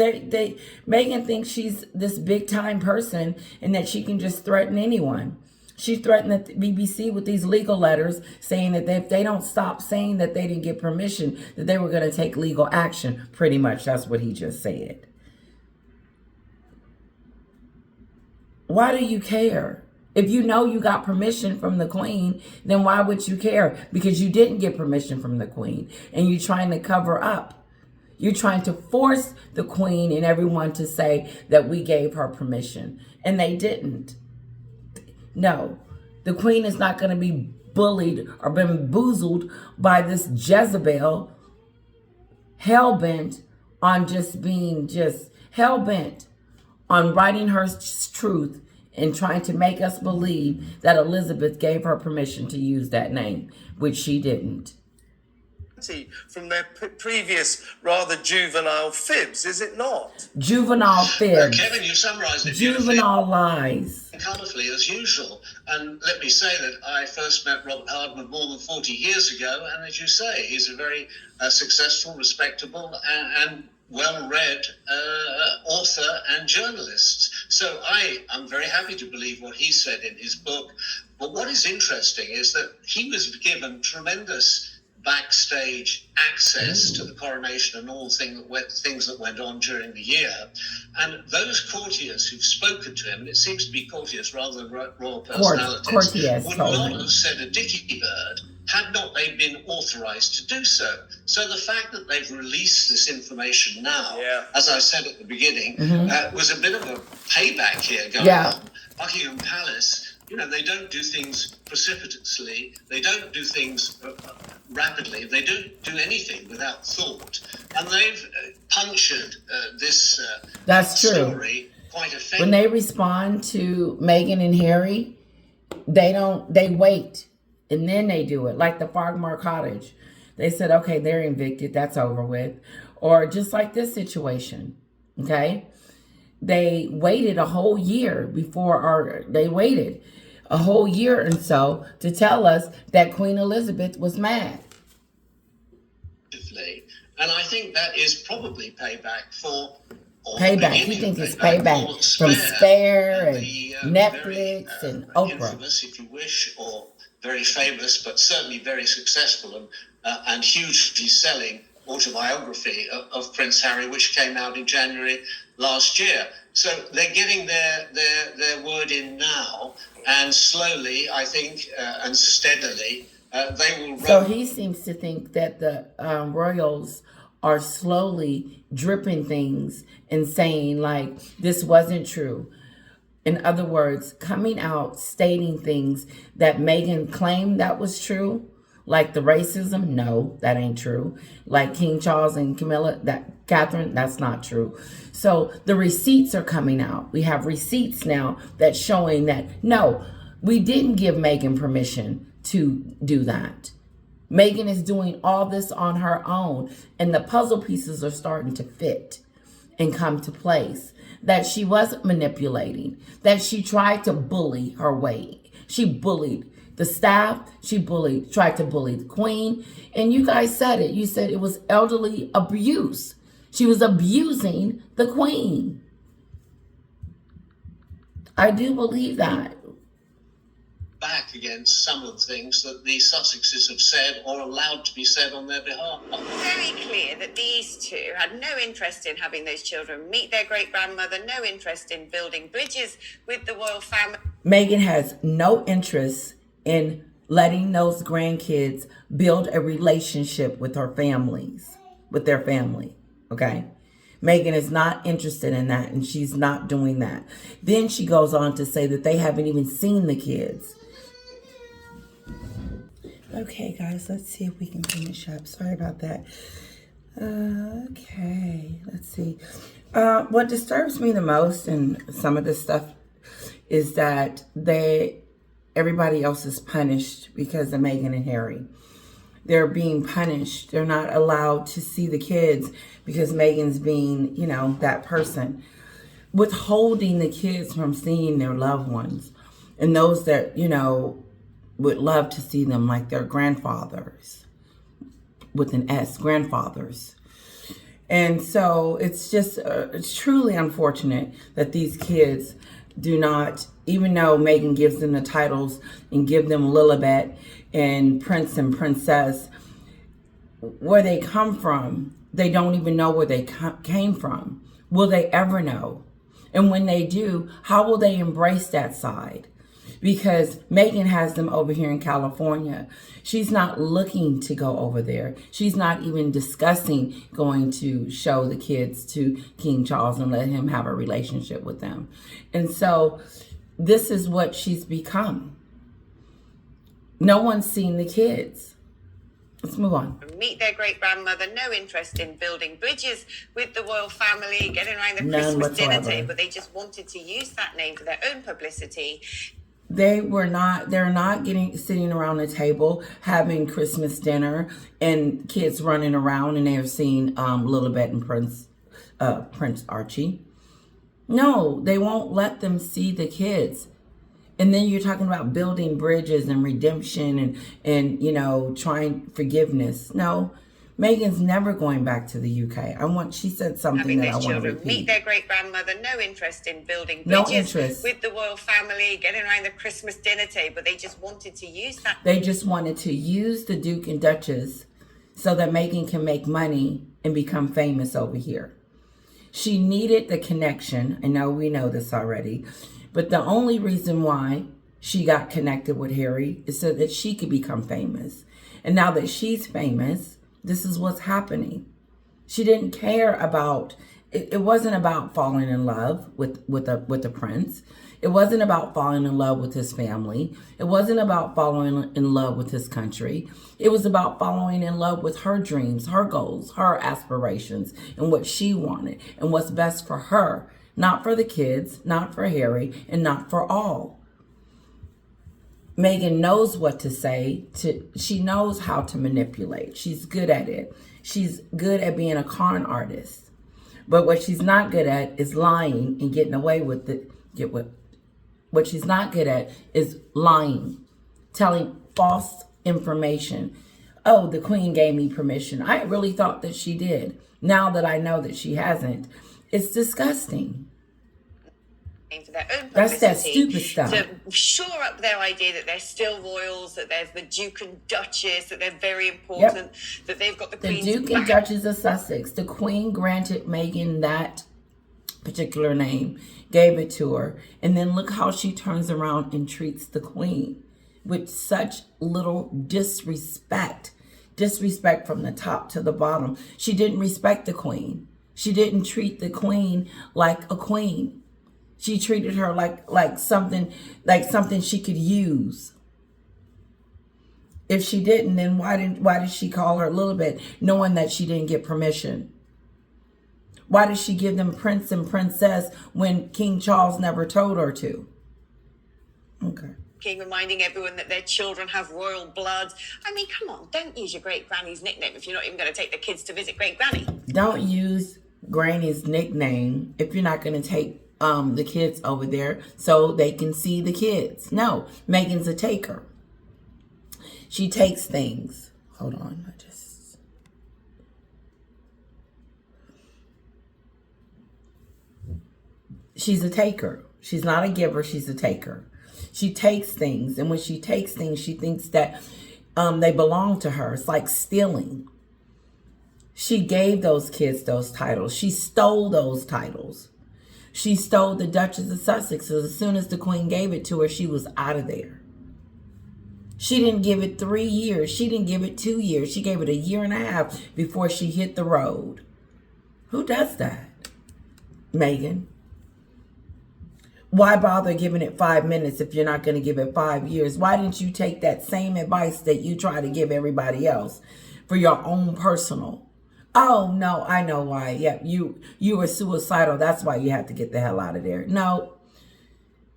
Meghan thinks she's this big time person and that she can just threaten anyone. She threatened the BBC with these legal letters saying that if they don't stop saying that they didn't get permission, that they were going to take legal action. Pretty much, that's what he just said. Why do you care? If you know you got permission from the Queen, then why would you care? Because you didn't get permission from the Queen and you're trying to cover up. You're trying to force the Queen and everyone to say that we gave her permission. And they didn't. No. The Queen is not going to be bullied or bamboozled by this Jezebel hell-bent on hell-bent on writing her truth and trying to make us believe that Elizabeth gave her permission to use that name, which she didn't. From their previous rather juvenile fibs, is it not? Juvenile fibs. Kevin, you summarised it juvenile lies. Colourfully as usual. And let me say that I first met Robert Hardman more than 40 years ago, and as you say, he's a very successful, respectable, and well-read author and journalist. So I am very happy to believe what he said in his book. But what is interesting is that he was given tremendous backstage access to the coronation and all things that went on during the year. And those courtiers who've spoken to him, it seems to be courtiers rather than royal personalities, would not have said a dicky bird had not they been authorised to do so. So the fact that they've released this information now, as I said at the beginning, was a bit of a payback here going on. Buckingham Palace, they don't do things precipitously. They don't do things rapidly. They don't do anything without thought. And they've punctured this story quite effectively. When they respond to Meghan and Harry, they wait. And then they do it. Like the Frogmore Cottage. They said, okay, they're evicted. That's over with. Or just like this situation. Okay? They waited a whole year they waited a whole year and so to tell us that Queen Elizabeth was mad. And I think that is probably payback for payback. He thinks it's payback from Spare and Netflix and Oprah. Infamous, if you wish, or very famous, but certainly very successful and hugely selling autobiography of Prince Harry, which came out in January last year. So they're getting their word in now, and slowly, I think, and steadily, they will. So he seems to think that the royals are slowly dripping things and saying like this wasn't true. In other words, coming out stating things that Meghan claimed that was true, like the racism, no, that ain't true. Like King Charles and Catherine, that's not true. So the receipts are coming out. We have receipts now that's showing that, no, we didn't give Meghan permission to do that. Meghan is doing all this on her own, and the puzzle pieces are starting to fit and come to place. That she wasn't manipulating, that she tried to bully her way. She bullied the staff, tried to bully the Queen, and you guys said it. You said it was elderly abuse. She was abusing the Queen. I do believe that. Back against some of the things that the Sussexes have said or allowed to be said on their behalf. Very clear that these two had no interest in having those children meet their great-grandmother, no interest in building bridges with the royal family. Meghan has no interest in letting those grandkids build a relationship with their family, okay? Meghan is not interested in that, and she's not doing that. Then she goes on to say that they haven't even seen the kids. Okay, guys, let's see if we can finish up. Sorry about that. Okay, let's see. What disturbs me the most in some of this stuff is that everybody else is punished because of Meghan and Harry. they're being punished. They're not allowed to see the kids because Meghan's being, that person. Withholding the kids from seeing their loved ones. And those that, would love to see them, like their grandfathers, with an S, grandfathers. And so it's truly unfortunate that these kids do not, even though Meghan gives them the titles and give them Lilibet and Prince and Princess, where they come from, they don't even know where they came from. Will they ever know? And when they do, how will they embrace that side? Because Meghan has them over here in California. She's not looking to go over there. She's not even discussing going to show the kids to King Charles and let him have a relationship with them. And so this is what she's become. No one's seen the kids. Let's move on. Meet their great-grandmother, no interest in building bridges with the royal family, getting around the None Christmas whatsoever. dinner table. They just wanted to use that name for their own publicity. They're not sitting around the table having Christmas dinner and kids running around, and they've seen Lilibet and Prince Archie. No, they won't let them see the kids. And then you're talking about building bridges and redemption and trying forgiveness. No, Meghan's never going back to the UK. She said something that I want to repeat. Meet their great-grandmother, no interest in building No bridges interest. with the royal family, getting around the Christmas dinner table. They just wanted to use that. They just wanted to use the Duke and Duchess so that Meghan can make money and become famous over here. She needed the connection. I know we know this already. But the only reason why she got connected with Harry is so that she could become famous. And now that she's famous, this is what's happening. She didn't care about, it wasn't about falling in love with the prince. It wasn't about falling in love with his family. It wasn't about falling in love with his country. It was about falling in love with her dreams, her goals, her aspirations, and what she wanted, and what's best for her. Not for the kids, not for Harry, and not for all. Meghan knows what to say. She knows how to manipulate. She's good at it. She's good at being a con artist. But what she's not good at is lying and getting away with it. What she's not good at is lying, telling false information. Oh, the Queen gave me permission. I really thought that she did. Now that I know that she hasn't, it's disgusting. For their own That's that stupid stuff. To shore up their idea that they're still royals, that there's the Duke and Duchess, that they're very important, that they've got the Queen's Duke and Duchess of Sussex. The Queen granted Meghan that particular name, gave it to her, and then look how she turns around and treats the Queen with such little disrespect. Disrespect from the top to the bottom. She didn't respect the Queen. She didn't treat the Queen like a queen. She treated her like something she could use. If she didn't, then why did she call her Lilibet, knowing that she didn't get permission? Why did she give them Prince and Princess when King Charles never told her to? Okay. King reminding everyone that their children have royal blood. I mean, come on, don't use your great granny's nickname if you're not even going to take the kids to visit great granny. Don't use granny's nickname if you're not going to take the kids over there so they can see the kids. No, Meghan's a taker. She takes things. Hold on, she's a taker. She's not a giver, she's a taker. She takes things, and when she takes things, she thinks that they belong to her. It's like stealing. She gave those kids those titles. She stole those titles. She stole the Duchess of Sussex. So as soon as the Queen gave it to her, she was out of there. She didn't give it 3 years. She didn't give it 2 years. She gave it 1.5 years before she hit the road. Who does that? Meghan. Why bother giving it 5 minutes if you're not going to give it 5 years? Why didn't you take that same advice that you try to give everybody else for your own personal? Oh, no, I know why. Yeah, you were suicidal. That's why you had to get the hell out of there. No,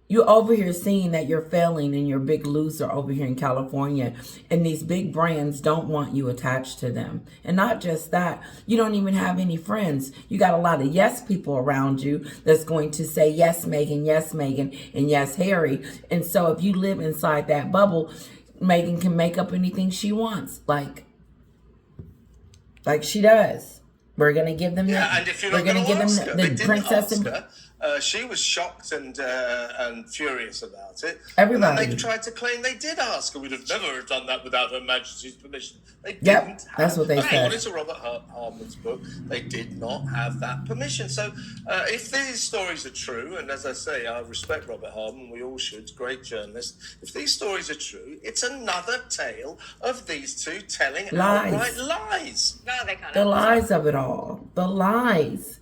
you're over here seeing that you're failing and you're a big loser over here in California, and these big brands don't want you attached to them. And not just that, you don't even have any friends. You got a lot of yes people around you that's going to say yes Meghan, and yes Harry. And so if you live inside that bubble, Meghan can make up anything she wants, like she does. We're gonna give them and if you're not going to ask her, they didn't princess ask and her. She was shocked and furious about it. Everybody. And then they tried to claim they did ask her. We'd have never done that without Her Majesty's permission. They Yep, didn't have, that's what they said. According to Robert Hardman's book, they did not have that permission. So if these stories are true, and as I say, I respect Robert Hardman, we all should, great journalist. If these stories are true, it's another tale of these two telling outright lies. No, they can't. The lies of it all. The lies.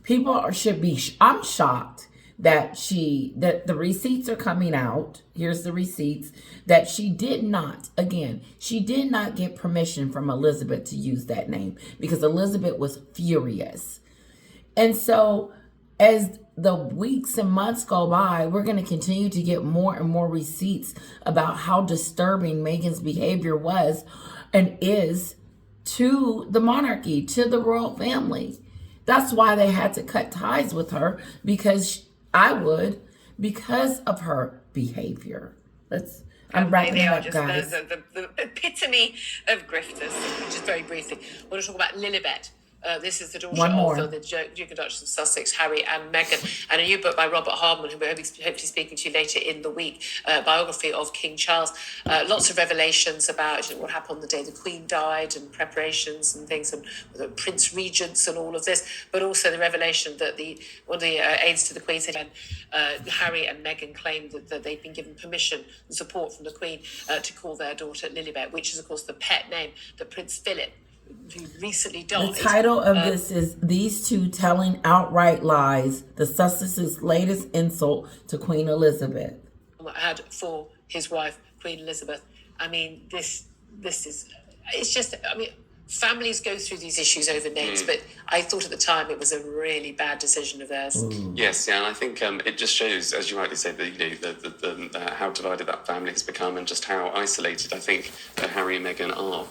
People should be, I'm shocked that the receipts are coming out. Here's the receipts that she did not get permission from Elizabeth to use that name, because Elizabeth was furious. And so as the weeks and months go by, we're going to continue to get more and more receipts about how disturbing Meghan's behavior was and is to the monarchy, to the royal family. That's why they had to cut ties with her, because of her behavior. I'm wrapping it up, guys. The epitome of grifters. Just very briefly, I want to talk about Lilibet. This is the daughter of the Duke and Duchess of Sussex, Harry and Meghan, and a new book by Robert Hardman, who we're hopefully speaking to later in the week, biography of King Charles. Lots of revelations about what happened on the day the Queen died, and preparations and things, and the Prince Regents and all of this, but also the revelation that one of the aides to the Queen said Harry and Meghan claimed that they'd been given permission and support from the Queen to call their daughter Lilibet, which is, of course, the pet name that Prince Philip, who recently died. The title of this is These Two Telling Outright Lies, the Sussexes' Latest Insult to Queen Elizabeth. Had for his wife, Queen Elizabeth. I mean, this is, it's just, I mean, families go through these issues over names, but I thought at the time it was a really bad decision of theirs. Yes, and I think it just shows, as you rightly said, that how divided that family has become, and just how isolated I think Harry and Meghan are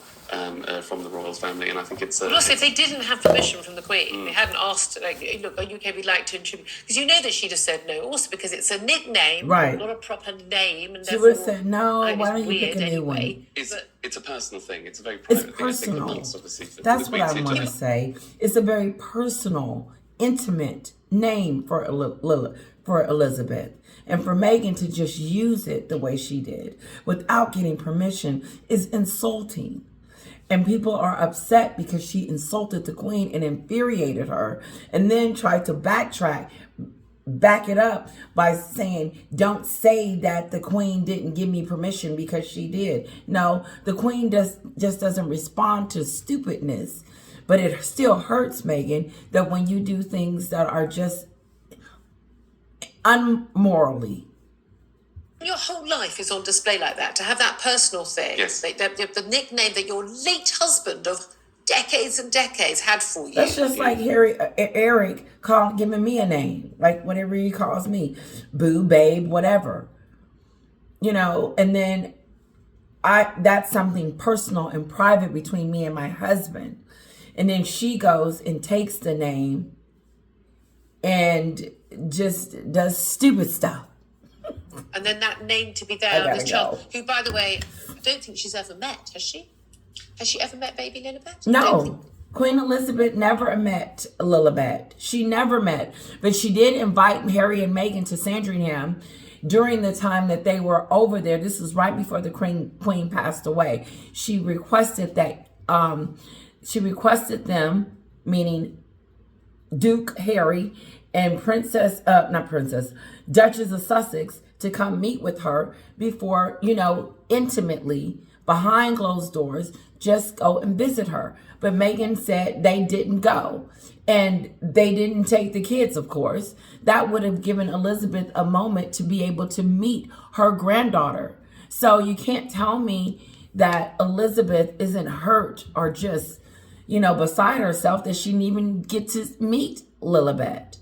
from the royal family. And I think it's... But also, if they didn't have permission from the Queen, they hadn't asked, like, look, UK, we'd like to introduce... Because you know that she'd have said no, also because it's a nickname, right, not a proper name. And she would have said, no, why don't you pick a new one? It's a personal thing. It's a very private it's personal thing. Obviously that's what I want to say. It's a very personal, intimate name for Elizabeth. And for Meghan to just use it the way she did without getting permission is insulting. And people are upset because she insulted the Queen and infuriated her, and then tried to back it up by saying, don't say that the Queen didn't give me permission, because she did. No, the Queen just doesn't respond to stupidness. But it still hurts, Meghan, that when you do things that are just unmorally. Your whole life is on display like that. To have that personal thing, yes, the nickname that your late husband of decades and decades had for you. That's just like Eric giving me a name, like whatever he calls me, boo, babe, whatever, and then that's something personal and private between me and my husband. And then she goes and takes the name and just does stupid stuff. And then that name to be there on this child, who, by the way, I don't think she's ever met, has she? Has she ever met baby Lilibet? No. Queen Elizabeth never met Lilibet. She never met. But she did invite Harry and Meghan to Sandringham during the time that they were over there. This was right before the Queen passed away. She requested them, meaning Duke Harry and Duchess of Sussex, to come meet with her before, intimately, behind closed doors, just go and visit her. But Meghan said they didn't go. And they didn't take the kids, of course. That would have given Elizabeth a moment to be able to meet her granddaughter. So you can't tell me that Elizabeth isn't hurt or just, beside herself that she didn't even get to meet Lilibet.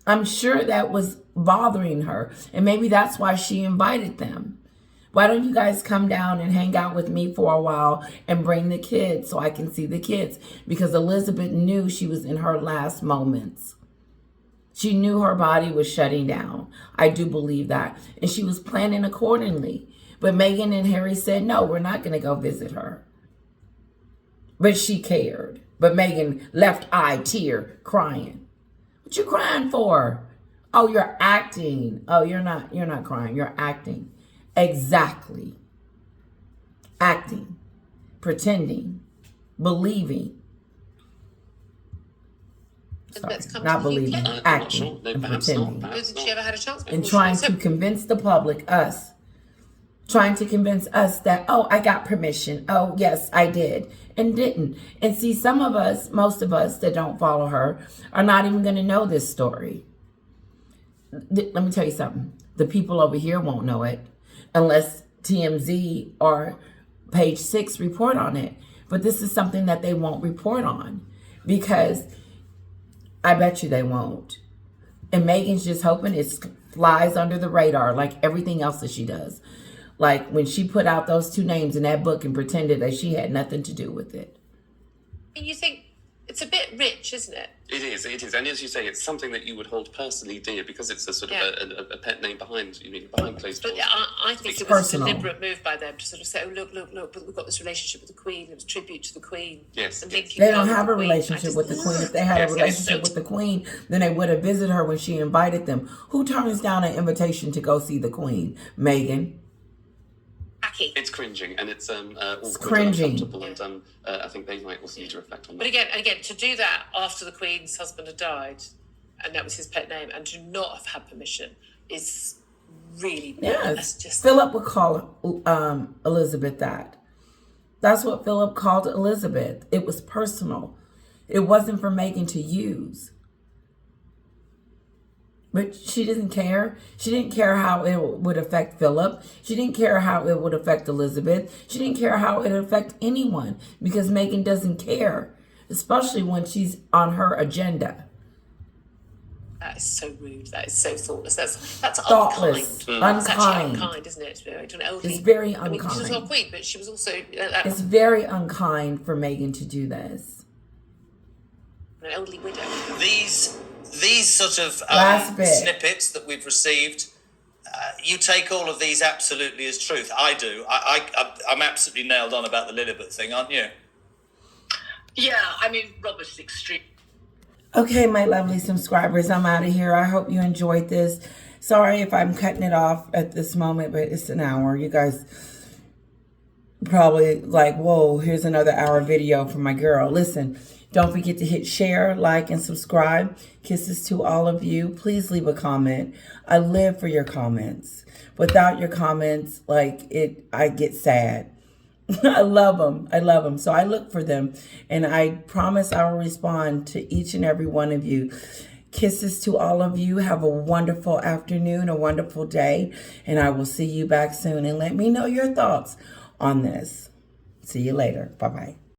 I'm sure that was bothering her. And maybe that's why she invited them. Why don't you guys come down and hang out with me for a while and bring the kids so I can see the kids? Because Elizabeth knew she was in her last moments. She knew her body was shutting down. I do believe that. And she was planning accordingly. But Meghan and Harry said, no, we're not going to go visit her. But she cared. But Meghan left eye tear crying. What you crying for? Oh, you're acting. Oh, you're not crying. You're acting. Exactly. Acting. Pretending. Believing. Sorry, not believing. Acting. And pretending. Did she ever had a chance? And trying to convince the public, us. Trying to convince us that, oh, I got permission. Oh, yes, I did. And didn't. And see, some of us, most of us that don't follow her, are not even going to know this story. Let me tell you something. The people over here won't know it unless TMZ or Page 6 report on it. But this is something that they won't report on because I bet you they won't. And Meghan's just hoping it flies under the radar like everything else that she does. Like when she put out those 2 names in that book and pretended that she had nothing to do with it. You think it's a bit rich, isn't it? It is. And as you say, it's something that you would hold personally dear because it's a sort of a pet name behind closed doors. But I think it was personal. a deliberate move by them to sort of say, oh, look, but we've got this relationship with the Queen. It was tribute to the Queen. Yes. And They don't have a relationship with the Queen. If they had a relationship with the Queen, then they would have visited her when she invited them. Who turns down an invitation to go see the Queen? Meghan. It's cringing and it's awkward cringing. and uncomfortable, and I think they might also need to reflect on that. But again, to do that after the Queen's husband had died, and that was his pet name, and to not have had permission is really yes. Philip would call Elizabeth that. That's what Philip called Elizabeth. It was personal. It wasn't for Meghan to use. But she didn't care. She didn't care how it would affect Philip. She didn't care how it would affect Elizabeth. She didn't care how it would affect anyone because Meghan doesn't care, especially when she's on her agenda. That is so rude. That is so thoughtless. That's thoughtless, unkind. It's actually unkind. unkind, isn't it? It's very unkind. I mean, she was our Queen, but she was also it's very unkind for Meghan to do this. An elderly widow. These sort of snippets that we've received, you take all of these absolutely as truth. I do. I'm absolutely nailed on about the Lilibet thing, aren't you? Yeah, I mean, Robert's extreme. Okay, my lovely subscribers, I'm out of here. I hope you enjoyed this. Sorry if I'm cutting it off at this moment, but it's an hour. You guys probably like, whoa, here's another hour video for my girl. Listen. Don't forget to hit share, like, and subscribe. Kisses to all of you. Please leave a comment. I live for your comments. Without your comments, I get sad. I love them. I love them. So I look for them. And I promise I will respond to each and every one of you. Kisses to all of you. Have a wonderful afternoon, a wonderful day. And I will see you back soon. And let me know your thoughts on this. See you later. Bye-bye.